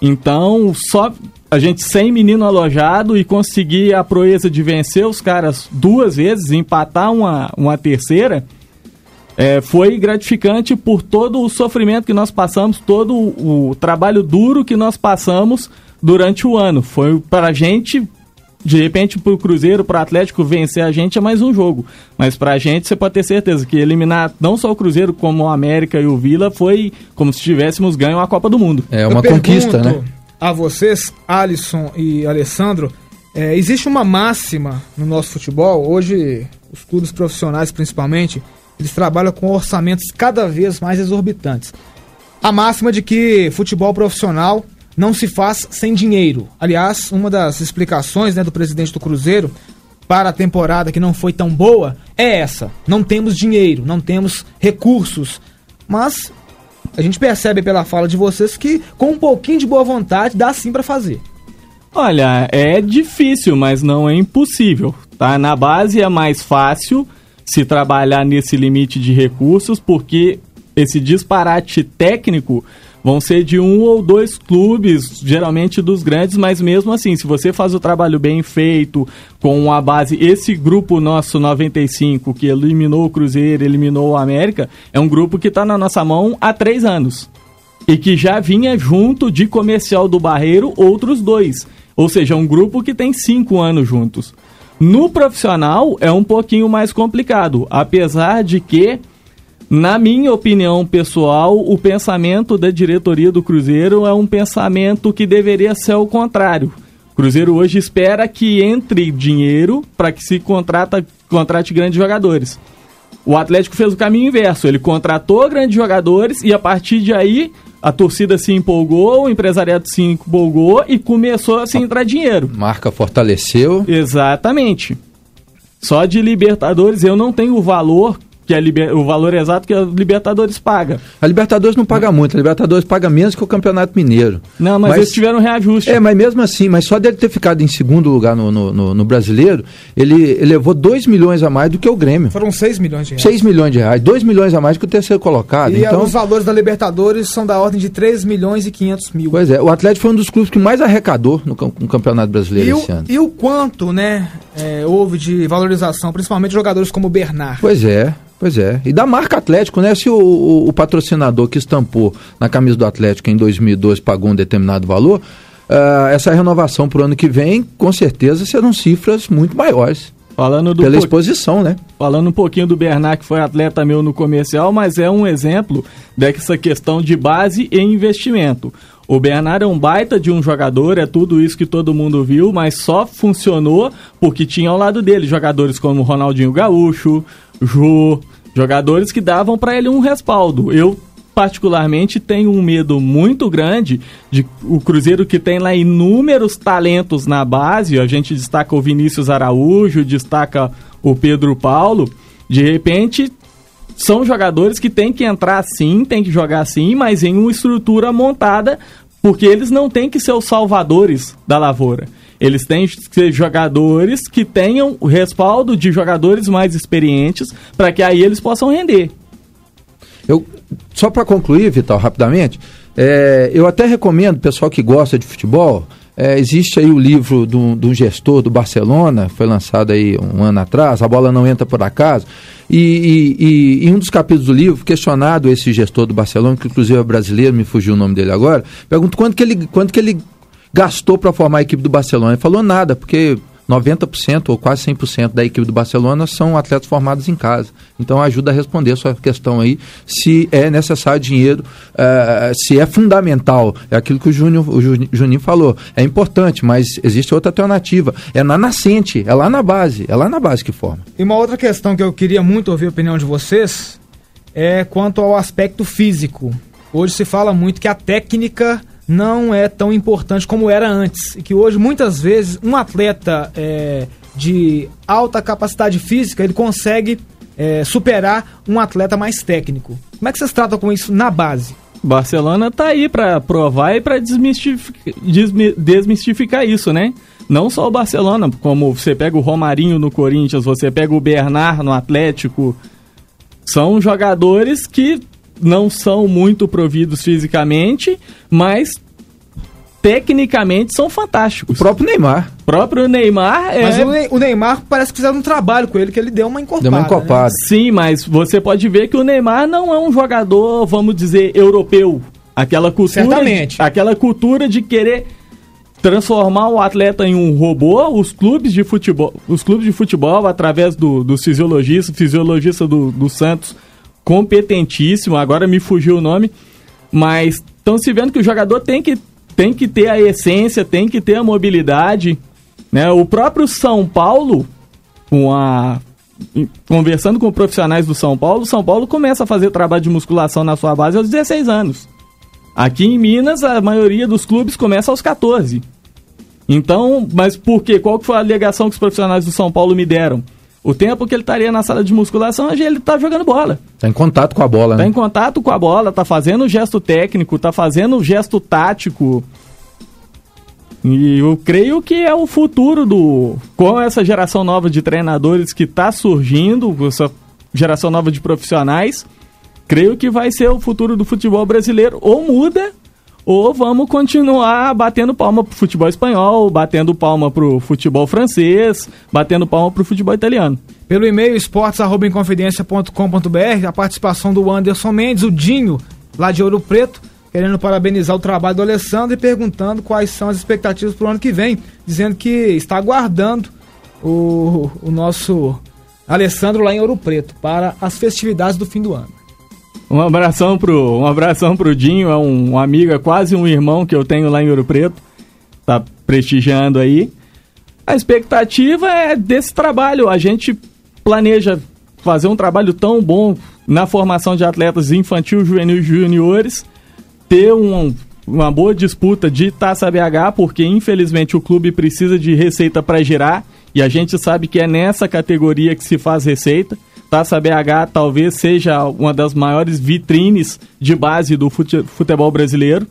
Então, só a gente sem menino alojado e conseguir a proeza de vencer os caras 2 vezes, empatar uma terceira, foi gratificante por todo o sofrimento que nós passamos, todo o trabalho duro que nós passamos durante o ano. Foi para a gente, de repente para o Cruzeiro, para o Atlético vencer a gente é mais um jogo, mas para a gente você pode ter certeza que eliminar não só o Cruzeiro como o América e o Vila foi como se tivéssemos ganho a Copa do Mundo. É uma conquista, né? A vocês, Alisson e Alessandro, existe uma máxima no nosso futebol. Hoje os clubes profissionais principalmente, eles trabalham com orçamentos cada vez mais exorbitantes. A máxima de que futebol profissional não se faz sem dinheiro. Aliás, uma das explicações, né, do presidente do Cruzeiro para a temporada que não foi tão boa é essa: não temos dinheiro, não temos recursos. Mas a gente percebe pela fala de vocês que com um pouquinho de boa vontade dá sim para fazer. Olha, é difícil, mas não é impossível, tá? Na base é mais fácil se trabalhar nesse limite de recursos, porque esse disparate técnico vão ser de 1 ou 2 clubes, geralmente dos grandes, mas mesmo assim, se você faz o trabalho bem feito, com a base, esse grupo nosso 95, que eliminou o Cruzeiro, eliminou o América, é um grupo que está na nossa mão há 3 anos. E que já vinha junto de Comercial do Barreiro outros 2. Ou seja, um grupo que tem 5 anos juntos. No profissional é um pouquinho mais complicado, apesar de que, na minha opinião pessoal, o pensamento da diretoria do Cruzeiro é um pensamento que deveria ser o contrário. O Cruzeiro hoje espera que entre dinheiro para que se contrate grandes jogadores. O Atlético fez o caminho inverso, ele contratou grandes jogadores e a partir de aí a torcida se empolgou, o empresariado se empolgou e começou a se entrar dinheiro. Marca fortaleceu. Exatamente. Só de Libertadores eu não tenho o valor o valor exato que a Libertadores paga. A Libertadores não paga muito, a Libertadores paga menos que o Campeonato Mineiro. Não, mas eles tiveram um reajuste. Mas mesmo assim, mas só dele ter ficado em segundo lugar no Brasileiro, ele levou 2 milhões a mais do que o Grêmio. Foram 6 milhões de reais. 6 milhões de reais, 2 milhões a mais que o terceiro colocado. E então, os valores da Libertadores são da ordem de 3 milhões e 500 mil. Pois é, o Atlético foi um dos clubes que mais arrecadou no Campeonato Brasileiro esse ano. E o quanto, né, houve de valorização, principalmente jogadores como o Bernard. Pois é. E da marca Atlético, né? Se o patrocinador que estampou na camisa do Atlético em 2012 pagou um determinado valor, essa renovação para o ano que vem, com certeza, serão cifras muito maiores. Pela exposição, né? Falando um pouquinho do Bernard, que foi atleta meu no Comercial, mas é um exemplo dessa questão de base e investimento. O Bernard é um baita de um jogador, é tudo isso que todo mundo viu, mas só funcionou porque tinha ao lado dele jogadores como Ronaldinho Gaúcho, Jô, jogadores que davam para ele um respaldo. Eu, particularmente, tenho um medo muito grande de o Cruzeiro, que tem lá inúmeros talentos na base. A gente destaca o Vinícius Araújo, destaca o Pedro Paulo. De repente, são jogadores que têm que entrar sim, têm que jogar sim, mas em uma estrutura montada, porque eles não têm que ser os salvadores da lavoura. Eles têm que ser jogadores que tenham o respaldo de jogadores mais experientes para que aí eles possam render. Só para concluir, Vital, rapidamente, eu até recomendo, pessoal que gosta de futebol, existe aí o livro do gestor do Barcelona, foi lançado aí um ano atrás, A Bola Não Entra Por Acaso, e em um dos capítulos do livro, questionado esse gestor do Barcelona, que inclusive é brasileiro, me fugiu o nome dele agora, pergunto quanto que ele gastou para formar a equipe do Barcelona. Ele falou nada, porque 90% ou quase 100% da equipe do Barcelona são atletas formados em casa. Então ajuda a responder a sua questão aí, se é necessário dinheiro, se é fundamental. É aquilo que o Juninho falou. É importante, mas existe outra alternativa. É na nascente, é lá na base que forma. E uma outra questão que eu queria muito ouvir a opinião de vocês é quanto ao aspecto físico. Hoje se fala muito que a técnica não é tão importante como era antes, e que hoje muitas vezes um atleta de alta capacidade física, ele consegue superar um atleta mais técnico. Como é que vocês tratam com isso na base? Barcelona tá aí para provar e para desmistificar isso, né? Não só o Barcelona, como você pega o Romarinho no Corinthians, você pega o Bernard no Atlético, são jogadores que não são muito providos fisicamente, mas tecnicamente são fantásticos. O próprio Neymar. Mas o Neymar parece que fizeram um trabalho com ele, que ele deu uma encorpada. Né? Sim, mas você pode ver que o Neymar não é um jogador, vamos dizer, europeu. Aquela cultura de querer transformar o atleta em um robô. Os clubes de futebol através dos fisiologista do Santos, competentíssimo, agora me fugiu o nome, mas estão se vendo que o jogador tem que ter a essência, tem que ter a mobilidade, né? O próprio São Paulo, conversando com profissionais do São Paulo começa a fazer trabalho de musculação na sua base aos 16 anos. Aqui em Minas, a maioria dos clubes começa aos 14. Então, mas por quê? Qual que foi a alegação que os profissionais do São Paulo me deram? O tempo que ele estaria na sala de musculação, ele tá jogando bola. Tá em contato com a bola, né? Tá em contato com a bola, tá fazendo o gesto técnico, tá fazendo o gesto tático. E eu creio que é o futuro com essa geração nova de treinadores que tá surgindo, essa geração nova de profissionais, creio que vai ser o futuro do futebol brasileiro. Ou muda, ou vamos continuar batendo palma pro futebol espanhol, batendo palma pro futebol francês, batendo palma pro futebol italiano. Pelo e-mail esportes@inconfidencia.com.br, a participação do Anderson Mendes, o Dinho, lá de Ouro Preto, querendo parabenizar o trabalho do Alessandro e perguntando quais são as expectativas para o ano que vem, dizendo que está aguardando o nosso Alessandro lá em Ouro Preto para as festividades do fim do ano. Um abração pro Dinho, é um amigo, é quase um irmão que eu tenho lá em Ouro Preto, tá prestigiando aí. A expectativa é desse trabalho, a gente planeja fazer um trabalho tão bom na formação de atletas infantil, juvenil e juniores, ter uma boa disputa de Taça BH, porque infelizmente o clube precisa de receita para girar, e a gente sabe que é nessa categoria que se faz receita. Taça BH talvez seja uma das maiores vitrines de base do futebol brasileiro.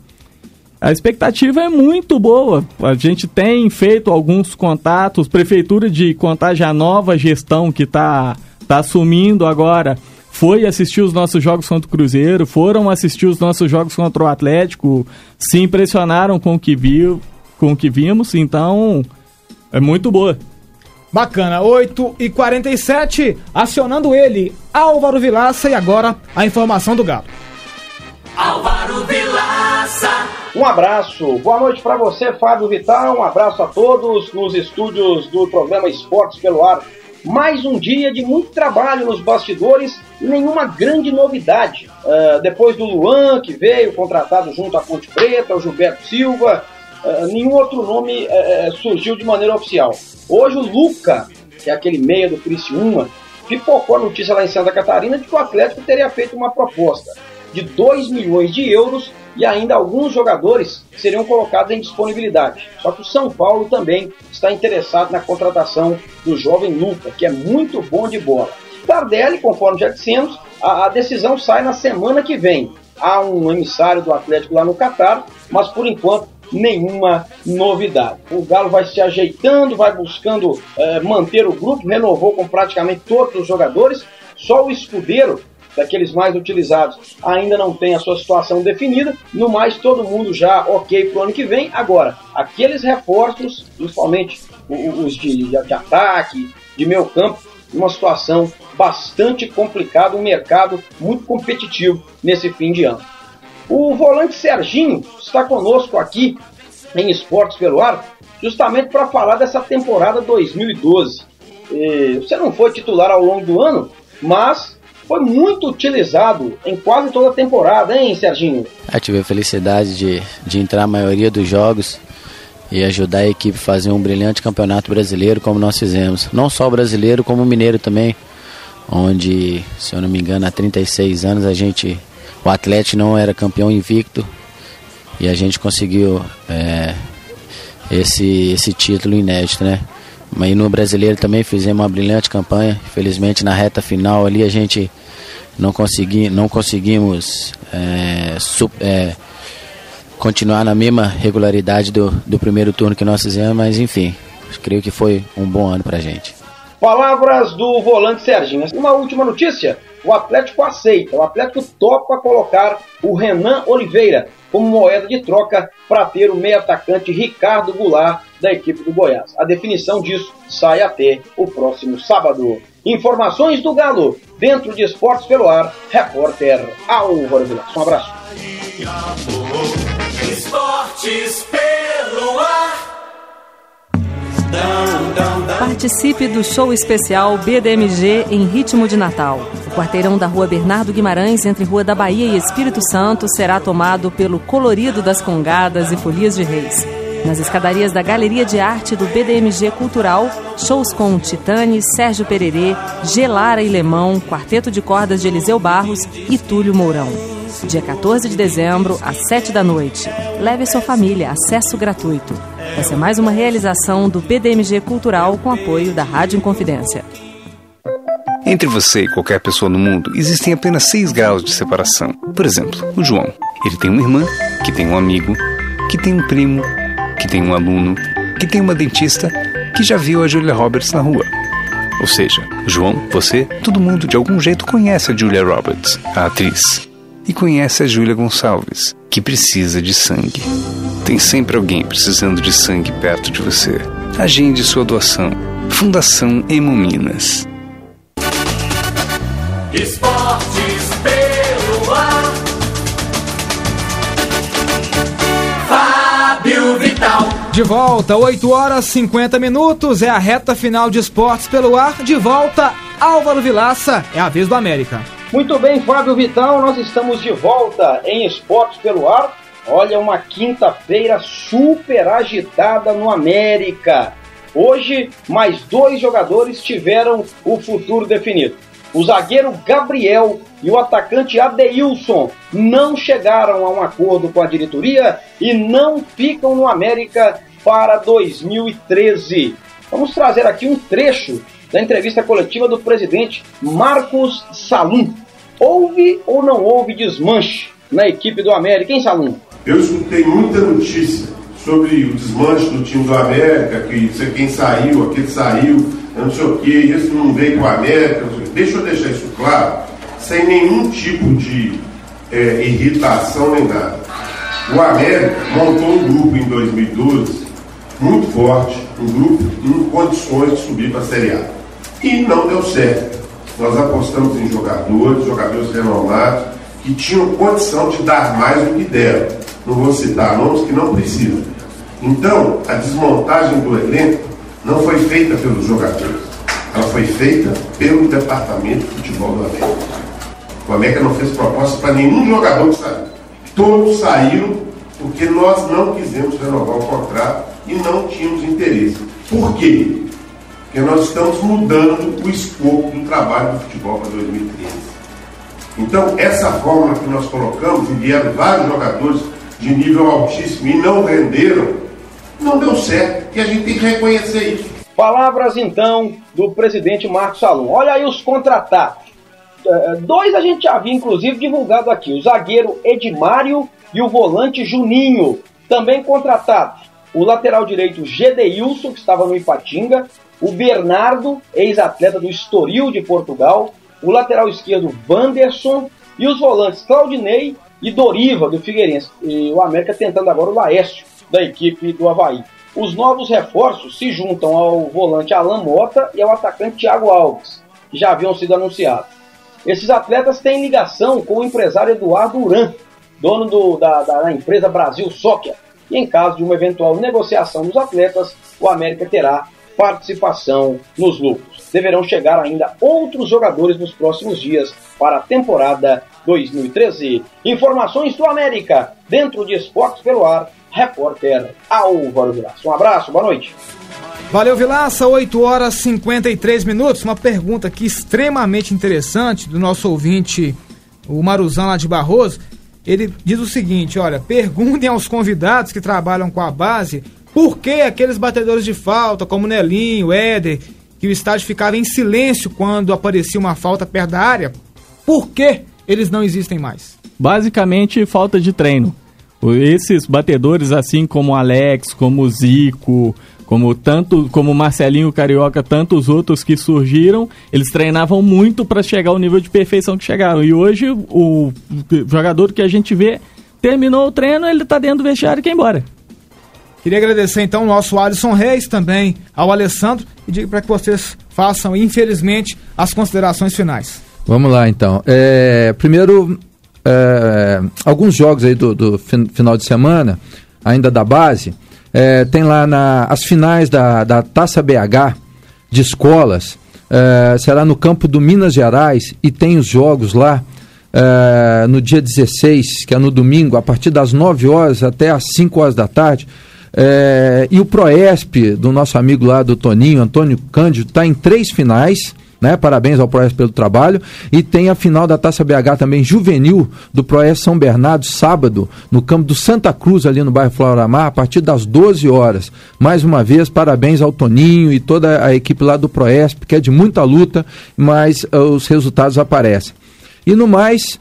A expectativa é muito boa. A gente tem feito alguns contatos. Prefeitura de Contagem, a nova gestão que está assumindo agora, foi assistir os nossos jogos contra o Cruzeiro, foram assistir os nossos jogos contra o Atlético, se impressionaram com o que vimos, então é muito boa. Bacana, 8h47, acionando ele, Álvaro Vilaça, e agora a informação do Galo. Álvaro Vilaça. Um abraço, boa noite para você, Fábio Vital, um abraço a todos nos estúdios do programa Esportes pelo Ar. Mais um dia de muito trabalho nos bastidores e nenhuma grande novidade. Depois do Luan, que veio contratado junto à Ponte Preta, o Gilberto Silva, nenhum outro nome surgiu de maneira oficial. Hoje o Luca, que é aquele meia do Criciúma, pipocou a notícia lá em Santa Catarina de que o Atlético teria feito uma proposta de 2 milhões de euros e ainda alguns jogadores seriam colocados em disponibilidade. Só que o São Paulo também está interessado na contratação do jovem Luca, que é muito bom de bola. Tardelli, conforme já dissemos, a decisão sai na semana que vem. Há um emissário do Atlético lá no Catar, mas por enquanto nenhuma novidade. O Galo vai se ajeitando, vai buscando manter o grupo, renovou com praticamente todos os jogadores, só o Escudeiro, daqueles mais utilizados, ainda não tem a sua situação definida. No mais, todo mundo já ok para o ano que vem. Agora, aqueles reforços, principalmente os de ataque, de meio campo, uma situação bastante complicada, um mercado muito competitivo nesse fim de ano. O volante Serginho está conosco aqui em Esportes pelo Ar, justamente para falar dessa temporada 2012. Você não foi titular ao longo do ano, mas foi muito utilizado em quase toda a temporada, hein, Serginho? Eu tive a felicidade de entrar na maioria dos jogos e ajudar a equipe a fazer um brilhante campeonato brasileiro, como nós fizemos. Não só o brasileiro, como o mineiro também, onde, se eu não me engano, há 36 anos o Atlético não era campeão invicto e a gente conseguiu esse título inédito, né? Mas no Brasileiro também fizemos uma brilhante campanha. Infelizmente na reta final ali a gente não conseguimos continuar na mesma regularidade do primeiro turno que nós fizemos, mas enfim, creio que foi um bom ano pra gente. Palavras do volante Serginho. Uma última notícia, o Atlético aceita, o Atlético topa colocar o Renan Oliveira como moeda de troca para ter o meio-atacante Ricardo Goulart da equipe do Goiás. A definição disso sai até o próximo sábado. Informações do Galo, dentro de Esportes pelo Ar, repórter Álvaro Vilas. Um abraço. Esportes pelo Ar. Participe do show especial BDMG em Ritmo de Natal. O quarteirão da Rua Bernardo Guimarães, entre Rua da Bahia e Espírito Santo, será tomado pelo colorido das congadas e folias de reis. Nas escadarias da Galeria de Arte do BDMG Cultural, shows com Titane, Sérgio Pererê, Gelara e Lemão, Quarteto de Cordas de Eliseu Barros e Túlio Mourão. Dia 14 de dezembro, às 19h. Leve sua família, acesso gratuito. Vai ser mais uma realização do BDMG Cultural com apoio da Rádio Inconfidência. Entre você e qualquer pessoa no mundo, existem apenas 6 graus de separação. Por exemplo, o João. Ele tem uma irmã, que tem um amigo, que tem um primo, que tem um aluno, que tem uma dentista, que já viu a Julia Roberts na rua. Ou seja, João, você, todo mundo de algum jeito conhece a Julia Roberts, a atriz. E conhece a Júlia Gonçalves, que precisa de sangue. Tem sempre alguém precisando de sangue perto de você. Agende sua doação. Fundação Hemominas. Esportes pelo Ar. Fábio Vital. De volta, 8h50, é a reta final de Esportes pelo Ar. De volta, Álvaro Vilaça, é a vez do América. Muito bem, Fábio Vital, nós estamos de volta em Esportes pelo Ar. Olha, uma quinta-feira super agitada no América. Hoje, mais 2 jogadores tiveram o futuro definido. O zagueiro Gabriel e o atacante Adeilson não chegaram a um acordo com a diretoria e não ficam no América para 2013. Vamos trazer aqui um trecho da entrevista coletiva do presidente Marcos Salum. Houve ou não houve desmanche na equipe do América, hein, Salum? Eu escutei muita notícia sobre o desmanche do time do América, que quem saiu, aquele saiu, não sei o que, esse não veio com o América. Deixa eu deixar isso claro, sem nenhum tipo de irritação nem nada. O América montou um grupo em 2012 muito forte, um grupo em condições de subir para a Série A. E não deu certo. Nós apostamos em jogadores renomados, que tinham condição de dar mais do que deram. Não vou citar nomes que não precisam. Então, a desmontagem do elenco não foi feita pelos jogadores. Ela foi feita pelo departamento de futebol do América. O América não fez proposta para nenhum jogador que saiu. Todos saíram porque nós não quisemos renovar o contrato e não tínhamos interesse. Por quê? Porque nós estamos mudando o escopo do trabalho do futebol para 2013. Então, essa forma que nós colocamos, e vieram vários jogadores de nível altíssimo e não renderam, não deu certo, e a gente tem que reconhecer isso. Palavras, então, do presidente Marcos Salum. Olha aí os contratados. 2 a gente já havia, inclusive, divulgado aqui. O zagueiro Edmário e o volante Juninho. Também contratados. O lateral direito Gedeilson, que estava no Ipatinga. O Bernardo, ex-atleta do Estoril de Portugal. O lateral esquerdo Wanderson. E os volantes Claudinei e Doriva, do Figueirense. E o América tentando agora o Laércio, da equipe do Avaí. Os novos reforços se juntam ao volante Alan Mota e ao atacante Thiago Alves, que já haviam sido anunciados. Esses atletas têm ligação com o empresário Eduardo Uran, dono da empresa Brasil Soccer. E em caso de uma eventual negociação dos atletas, o América terá participação nos lucros. Deverão chegar ainda outros jogadores nos próximos dias para a temporada 2013. Informações do América, dentro de Esportes pelo Ar, repórter Álvaro Vilaça. Um abraço, boa noite. Valeu, Vilaça, 8h53. Uma pergunta aqui extremamente interessante do nosso ouvinte, o Maruzão lá de Barroso. Ele diz o seguinte, olha, perguntem aos convidados que trabalham com a base Por que aqueles batedores de falta, como Nelinho, Éder, que o estádio ficava em silêncio quando aparecia uma falta perto da área, por que eles não existem mais? Basicamente, falta de treino. Esses batedores, assim como o Alex, como o Zico, como o Marcelinho Carioca, tantos outros que surgiram, eles treinavam muito para chegar ao nível de perfeição que chegaram. E hoje, o jogador que a gente vê, terminou o treino, ele está dentro do vestiário e quer ir embora. Queria agradecer então ao nosso Alisson Reis, também ao Alessandro, e digo para que vocês façam, infelizmente, as considerações finais. Vamos lá, então. Primeiro, alguns jogos aí do final de semana, ainda da base, tem lá as finais da Taça BH de escolas, será no campo do Minas Gerais, e tem os jogos lá no dia 16, que é no domingo, a partir das 9 horas até as 5 horas da tarde. E o Proesp, do nosso amigo lá do Toninho, Antônio Cândido, está em 3 finais, né? Parabéns ao Proesp pelo trabalho. E tem a final da Taça BH também juvenil do Proesp São Bernardo, sábado, no campo do Santa Cruz, ali no bairro Floramar, a partir das 12 horas. Mais uma vez, parabéns ao Toninho e toda a equipe lá do Proesp, que é de muita luta, mas os resultados aparecem. E no mais,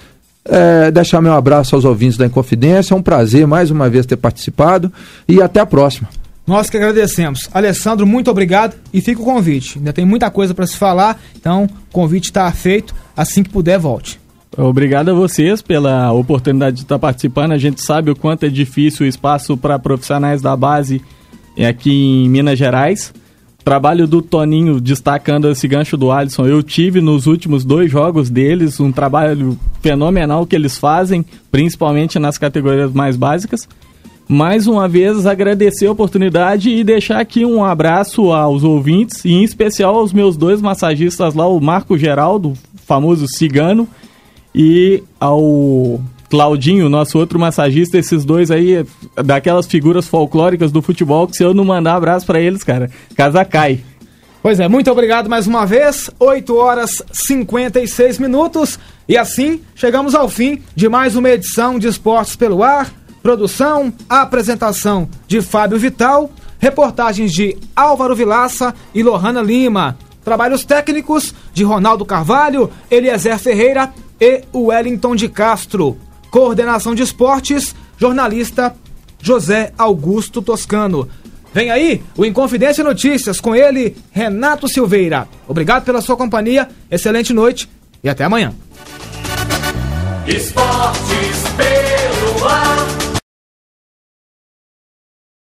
deixar meu abraço aos ouvintes da Inconfidência. É um prazer mais uma vez ter participado e até a próxima. Nós que agradecemos. Alessandro, muito obrigado e fica o convite. Ainda tem muita coisa para se falar, então o convite está feito. Assim que puder, volte. Obrigado a vocês pela oportunidade de estar participando. A gente sabe o quanto é difícil o espaço para profissionais da base aqui em Minas Gerais. O trabalho do Toninho, destacando esse gancho do Alisson, eu tive nos últimos 2 jogos deles, um trabalho fenomenal que eles fazem, principalmente nas categorias mais básicas. Mais uma vez, agradecer a oportunidade e deixar aqui um abraço aos ouvintes, e em especial aos meus 2 massagistas lá, o Marco Geraldo, famoso cigano, e ao Claudinho, nosso outro massagista. Esses 2 aí, daquelas figuras folclóricas do futebol, que se eu não mandar abraço pra eles, cara, casa cai. Pois é, muito obrigado mais uma vez, 8 horas 56 minutos, e assim chegamos ao fim de mais uma edição de Esportes pelo Ar. Produção, apresentação de Fábio Vital, reportagens de Álvaro Vilaça e Lohana Lima, trabalhos técnicos de Ronaldo Carvalho, Eliezer Ferreira e Wellington de Castro. Coordenação de esportes, jornalista José Augusto Toscano. Vem aí o Inconfidência Notícias, com ele, Renato Silveira. Obrigado pela sua companhia, excelente noite e até amanhã. Esportes pelo Ar.